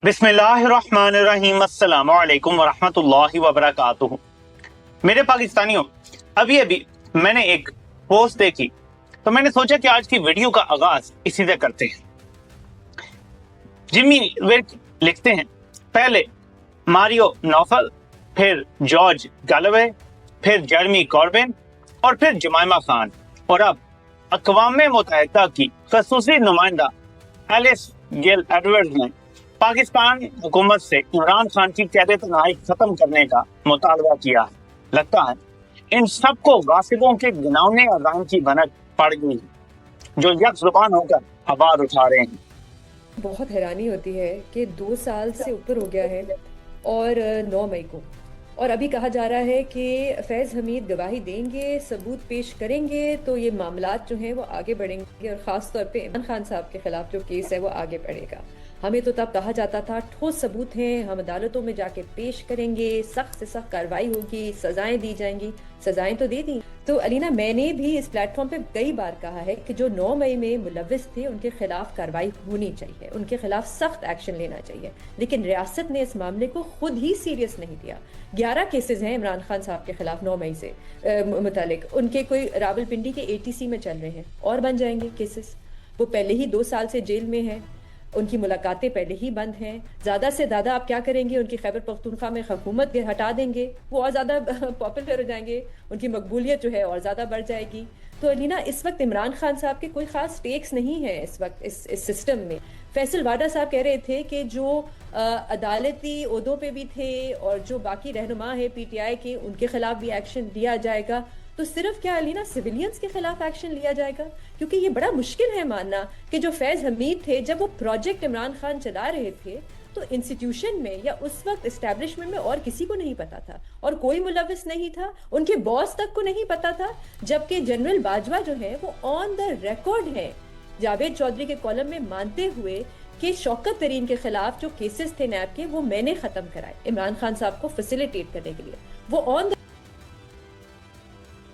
बिस्मिल्लाहिर्रहमानिर्रहीम। अस्सलाम वालेकुम वरहमतुल्लाहि वबरकातुहू। मेरे पाकिस्तानियों, अभी मैंने एक पोस्ट देखी तो मैंने सोचा कि आज की वीडियो का आगाज इसी से करते हैं। जिमी विर्क लिखते हैं, पहले मारियो नौफल, फिर जॉर्ज गैलोवे, फिर जेरेमी कॉर्बिन और फिर जमाइमा खान, और अब अक़वाम मुत्तहिदा की ख़ुसूसी नुमाइंदा एलिस गेल एडवर्ड्स ने पाकिस्तान हुकूमत से इमरान खान की कैद-ए-तन्हाई खत्म करने का मुतालबा किया है। लगता है इन सबको गासिबों के घिनौने अज़ाम की भनक पड़ गई है, जो यक जुबान होकर आवाज उठा रहे हैं। बहुत हैरानी होती है कि 2 साल से ऊपर हो गया है और 9 मई को, और अभी कहा जा रहा है कि फैज़ हमीद गवाही देंगे, सबूत पेश करेंगे तो ये मामलात जो हैं वो आगे बढ़ेंगे, और ख़ास तौर पे इमरान खान साहब के ख़िलाफ़ जो केस है वो आगे बढ़ेगा। हमें तो तब कहा जाता था ठोस सबूत हैं, हम अदालतों में जाके पेश करेंगे, सख्त से सख्त कार्रवाई होगी, सजाएं दी जाएंगी। सजाएं तो दे दी। तो अलीना, मैंने भी इस प्लेटफॉर्म पे कई बार कहा है कि जो 9 मई में मुलव्विस थे उनके खिलाफ कार्रवाई होनी चाहिए, उनके खिलाफ सख्त एक्शन लेना चाहिए, लेकिन रियासत ने इस मामले को खुद ही सीरियस नहीं लिया। 11 केसेस हैं इमरान खान साहब के खिलाफ 9 मई से मुतालिक, उनके कोई रावलपिंडी के ATC में चल रहे हैं और बन जाएंगे केसेस। वो पहले ही 2 साल से जेल में हैं, उनकी मुलाकातें पहले ही बंद हैं। ज़्यादा से ज़्यादा आप क्या करेंगे, उनकी खैबर पख्तूनख्वा में हुकूमत हटा देंगे, वो और ज़्यादा पॉपुलर हो जाएंगे, उनकी मकबूलियत जो है और ज़्यादा बढ़ जाएगी। तो अलीना, इस वक्त इमरान खान साहब के कोई ख़ास स्टेक्स नहीं है इस वक्त इस सिस्टम में। फैसल वाडा साहब कह रहे थे कि जो अदालती ओहदों पे भी थे और जो बाकी रहनुमा है PTI के, उनके खिलाफ भी एक्शन लिया जाएगा। तो सिर्फ क्या अलीना सिविलियंस के खिलाफ एक्शन लिया जाएगा? क्योंकि ये बड़ा मुश्किल है मानना कि जो फैज़ हमीद थे, जब वो प्रोजेक्ट इमरान खान चला रहे थे तो इंस्टीट्यूशन में या उस वक्त इस्टेब्लिशमेंट में और किसी को नहीं पता था, और कोई मुलव्विस नहीं था, उनके बॉस तक को नहीं पता था। जबकि जनरल बाजवा जो है वो ऑन द रिकॉर्ड है जावेद चौधरी के कॉलम में मानते हुए कि शौकत तरीन के खिलाफ जो केसेस थे नैब के, वो मैंने खत्म कराए इमरान खान साहब को फैसिलिटेट करने के लिए। वो ऑन।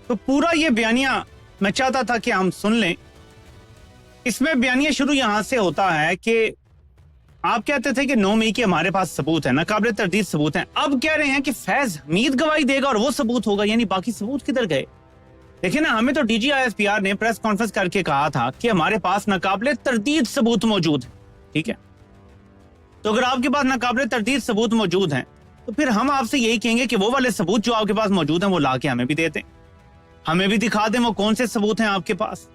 तो पूरा ये बयानिया मैं चाहता था कि हम सुन लें। इसमें बयानिया शुरू यहां से होता है कि आप कहते थे कि 9 मई के हमारे पास सबूत है, नाकाबिल तरदीद सबूत हैं। अब कह रहे हैं कि फैज हमीद गवाही देगा और वो सबूत होगा, यानी बाकी सबूत किधर गए? देखिए ना, हमें तो DG ISPR ने प्रेस कॉन्फ्रेंस करके कहा था कि हमारे पास नाकाबिल तरदीद सबूत मौजूद है। ठीक है, तो अगर आपके पास नाकाबिल तरदीद सबूत मौजूद हैं तो फिर हम आपसे यही कहेंगे कि वो वाले सबूत जो आपके पास मौजूद हैं वो ला के हमें भी देते, हमें भी दिखा दें वो कौन से सबूत हैं आपके पास।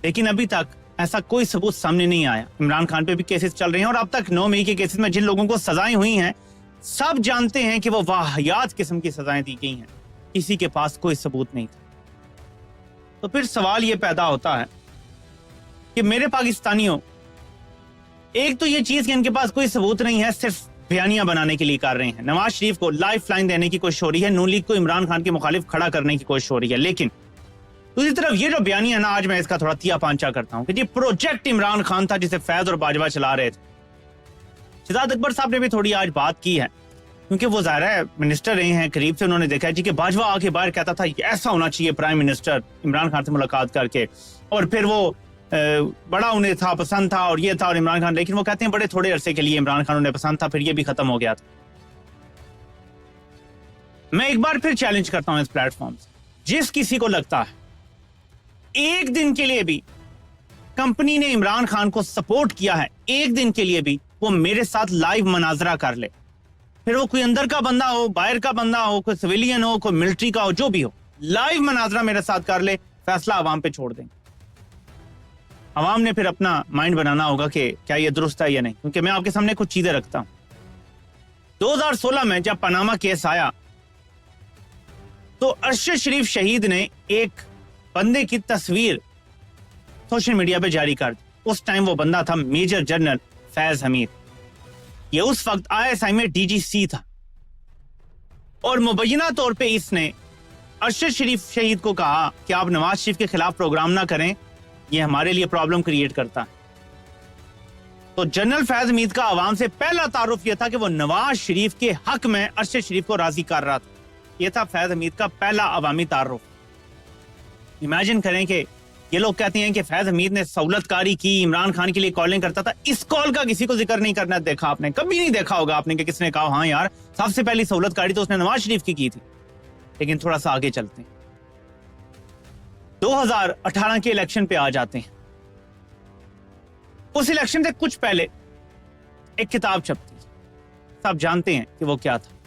लेकिन अभी तक ऐसा कोई सबूत सामने नहीं आया। इमरान खान पे भी केसेस चल रहे हैं, और अब तक 9 मई के केसेस में जिन लोगों को सजाएं हुई हैं सब जानते हैं कि वो वाहियात किस्म की सजाएं दी गई हैं, किसी के पास कोई सबूत नहीं था। तो फिर सवाल ये पैदा होता है कि मेरे पाकिस्तानियों, एक तो ये चीज कि इनके पास कोई सबूत नहीं है, सिर्फ बयानियां बनाने के लिए कर रहे हैं। नवाज शरीफ को लाइफ लाइन देने की कोशिश हो रही है, नून लीग को इमरान खान के मुखालिफ खड़ा करने की कोशिश हो रही है। लेकिन दूसरी तरफ ये जो बयानिया है ना, आज मैं इसका थोड़ा तिया पांचा करता हूं कि ये प्रोजेक्ट इमरान खान था जिसे फैज और बाजवा चला रहे थे। शहजाद अकबर साहब ने भी थोड़ी आज बात की है, क्योंकि वो ज़ाहिर है मिनिस्टर रहे हैं, करीब से उन्होंने देखा है जी कि बाजवा आके बाहर कहता था ऐसा होना चाहिए प्राइम मिनिस्टर इमरान खान से मुलाकात करके, और फिर वो बड़ा उन्हें था पसंद था और ये था और इमरान खान, लेकिन वो कहते हैं बड़े थोड़े अरसे के लिए इमरान खान उन्हें पसंद था, फिर ये भी खत्म हो गया था। मैं एक बार फिर चैलेंज करता हूं इस प्लेटफॉर्म से, जिस किसी को लगता है एक दिन के लिए भी कंपनी ने इमरान खान को सपोर्ट किया है, एक दिन के लिए भी, वो मेरे साथ लाइव मनाजरा कर ले। फिर वो कोई अंदर का बंदा हो, बाहर का बंदा हो, कोई सिविलियन हो, कोई मिलिट्री का हो, जो भी हो, लाइव मनाजरा मेरे साथ कर ले, फैसला अवाम पे छोड़ देंगे। अवाम ने फिर अपना माइंड बनाना होगा कि क्या ये दुरुस्त है या नहीं। क्योंकि मैं आपके सामने कुछ चीजें रखता हूं। 2016 में जब पनामा केस आया तो अरशद शरीफ शहीद ने एक बंदे की तस्वीर सोशल मीडिया पे जारी कर दी। उस टाइम वो बंदा था मेजर जनरल फैज हमीद। ये उस वक्त ISI में DGC था, और मुबैना तौर पे इसने अरशद शरीफ शहीद को कहा कि आप नवाज शरीफ के खिलाफ प्रोग्राम ना करें, ये हमारे लिए प्रॉब्लम क्रिएट करता है। तो जनरल फैज हमीद का आवाम से पहला तारुफ यह था कि वो नवाज शरीफ के हक में अरशद शरीफ को राजी कर रहा था। यह था फैज हमीद का पहला अवामी तारुफ। इमेजिन करें कि یہ لوگ کہتے ہیں کہ فیض حمید نے سہولت کاری کی، عمران خان کے لیے کالنگ کرتا تھا. اس کال کا کسی کو ذکر نہیں کرنا دیکھا آپ نے، کبھی نہیں دیکھا ہوگا آپ نے کہ کس نے کہا ہاں یار سب سے پہلی سہولت کاری تو اس نے نواز شریف کی تھی. لیکن تھوڑا سا آگے چلتے ہیں، 2018 کے الیکشن پہ آ جاتے ہیں. اس الیکشن سے کچھ پہلے ایک کتاب چھپتی، سب جانتے ہیں کہ وہ کیا تھا.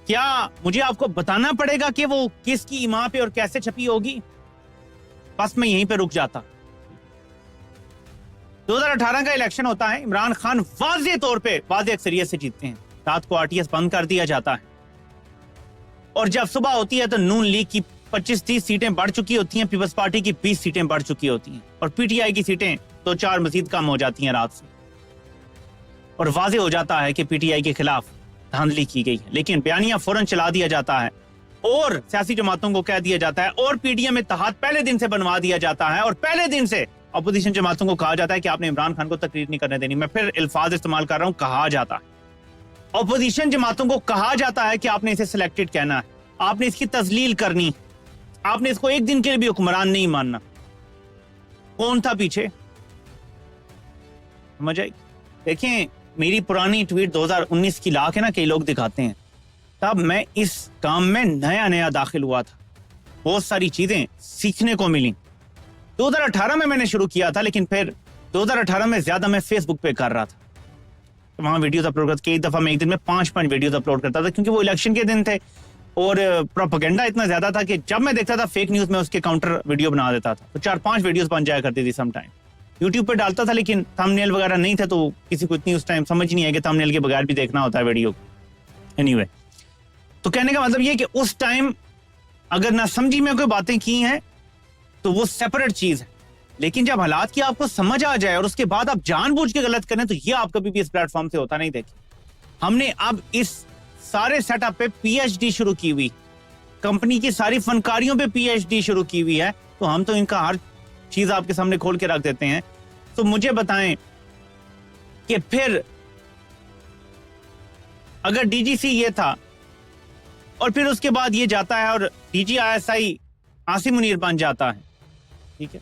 کیا مجھے آپ کو بتانا پڑے گا کہ وہ کس کی ایما پہ اور کیسے چھپی ہوگی؟ بس میں یہیں پہ رک جاتا. 2018 کا الیکشن ہوتا ہے، عمران خان واضح طور پہ واضح اکثریت سے جیتتے ہیں. رات کو RTS بند کر دیا جاتا ہے اور جب صبح ہوتی ہے تو نون لیگ کی 25-30 سیٹیں بڑھ چکی ہوتی ہیں، پیپلز پارٹی کی 20 سیٹیں بڑھ چکی ہوتی ہیں اور PTI کی سیٹیں 2-4 مزید کم ہو جاتی ہیں رات سے. اور واضح ہو جاتا ہے کہ PTI کے خلاف دھاندلی کی گئی ہے. لیکن بیانیہ فوراً چلا دیا جاتا ہے اور سیاسی جماعتوں کو کہہ دیا جاتا ہے اور PDM اتحاد پہلے دن سے بنوا دیا جاتا ہے اور پہلے دن سے اپوزیشن جماعتوں کو کہا جاتا ہے کہ آپ نے عمران خان کو تقریر نہیں کرنے دینی. میں پھر الفاظ استعمال کر رہا ہوں، کہا جاتا ہے. اپوزیشن جماعتوں کو کہا جاتا ہے کہ آپ نے اسے سلیکٹڈ کہنا ہے، آپ نے اس کی تذلیل کرنی، آپ نے اس کو ایک دن کے لیے بھی حکمران نہیں ماننا. کون تھا پیچھے؟ سمجھ آئی؟ دیکھیں میری پرانی ٹویٹ 2019 کی لا کے نا کئی لوگ دکھاتے ہیں، تب میں اس کام میں نیا داخل ہوا تھا، بہت ساری چیزیں سیکھنے کو ملی. 2018 میں نے شروع کیا تھا، لیکن پھر 2018 میں زیادہ میں فیس بک پہ کر رہا تھا، وہاں ویڈیوز اپلوڈ کرتا. کئی دفعہ میں ایک دن میں 5 ویڈیوز اپلوڈ کرتا تھا کیونکہ وہ الیکشن کے دن تھے اور پروپیگنڈا اتنا زیادہ تھا کہ جب میں دیکھتا تھا فیک نیوز میں اس کے کاؤنٹر ویڈیو بنا دیتا تھا. تو 4-5 ویڈیوز بن جایا کرتی تھی سم ٹائم. یوٹیوب پہ ڈالتا تھا لیکن تھم نیل وغیرہ نہیں تھے تو کسی کو اتنی اس ٹائم سمجھ نہیں ہے کہ تھم نیل کے بغیر بھی دیکھنا ہوتا ہے ویڈیو. اینی وے، تو کہنے کا مطلب یہ کہ اس ٹائم اگر نہ سمجھی میں کوئی باتیں کی ہیں تو وہ سیپریٹ چیز ہے. لیکن جب حالات کی آپ کو سمجھ آ جائے اور اس کے بعد آپ جان بوجھ کے غلط کریں تو یہ آپ کبھی بھی اس پلیٹ فارم سے ہوتا نہیں. دیکھیں ہم نے اب اس سارے سیٹ اپ پہ PhD شروع کی ہوئی، کمپنی کی ساری فنکاریوں پہ PhD شروع کی ہوئی ہے، تو ہم تو ان کا ہر چیز آپ کے سامنے کھول کے رکھ دیتے ہیں. تو مجھے بتائیں کہ پھر اگر DGC یہ تھا اور پھر اس کے بعد یہ جاتا ہے اور DG ISI عاصم منیر بن جاتا ہے، ٹھیک ہے،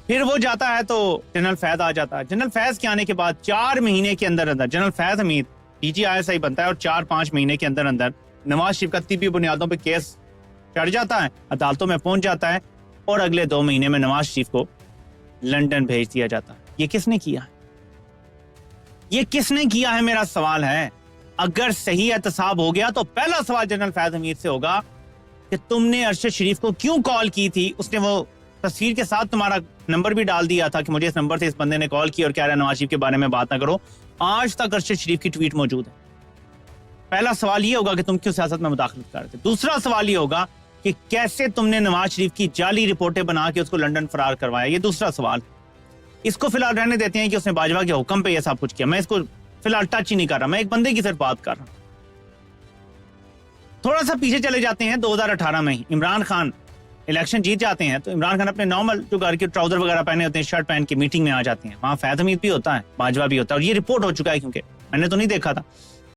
پھر وہ جاتا ہے تو جنرل فیض آ جاتا ہے. جنرل فیض کے آنے کے بعد 4 مہینے کے اندر جنرل فیض حمید DG ISI بنتا ہے اور 4-5 مہینے کے اندر نواز شریف کا طبی بنیادوں پہ کیس چڑھ جاتا ہے، عدالتوں میں پہنچ جاتا ہے اور اگلے 2 مہینے میں نواز شریف کو لندن بھیج دیا جاتا ہے. یہ کس نے کیا ہے؟ یہ کس نے کیا ہے میرا سوال ہے. اگر صحیح احتساب ہو گیا تو پہلا سوال جنرل فیض حمید سے ہوگا کہ تم نے ارشد شریف کو کیوں کال کی تھی. اس نے وہ تصویر کے ساتھ تمہارا نمبر بھی ڈال دیا تھا کہ مجھے اس نمبر سے اس بندے نے کال کی اور کہہ رہا ہے نواز شریف کے بارے میں بات نہ کرو. آج تک ارشد شریف کی ٹویٹ موجود ہے. پہلا سوال یہ ہوگا کہ تم کیوں سیاست میں مداخلت کرتے. دوسرا سوال یہ ہوگا کہ کیسے تم نے نواز شریف کی جعلی رپورٹیں بنا کے اس کو لندن فرار کروایا. یہ دوسرا سوال. اس کو فی الحال رہنے دیتے ہیں کہ اس نے باجوہ کے حکم پہ یہ سب کچھ کیا. میں اس کو فی الحال ٹچ ہی نہیں کر رہا، میں ایک بندے کی صرف بات کر رہا ہوں. تھوڑا سا پیچھے چلے جاتے ہیں. 2018 میں ہی عمران خان الیکشن جیت جاتے ہیں تو عمران خان اپنے نارمل جو گھر کے ٹراؤزر وغیرہ پہنے ہوتے ہیں، شرٹ پہن کے میٹنگ میں آ جاتے ہیں. وہاں فیض حمید بھی ہوتا ہے، باجوہ بھی ہوتا ہے اور یہ رپورٹ ہو چکا ہے کیونکہ میں نے تو نہیں دیکھا تھا.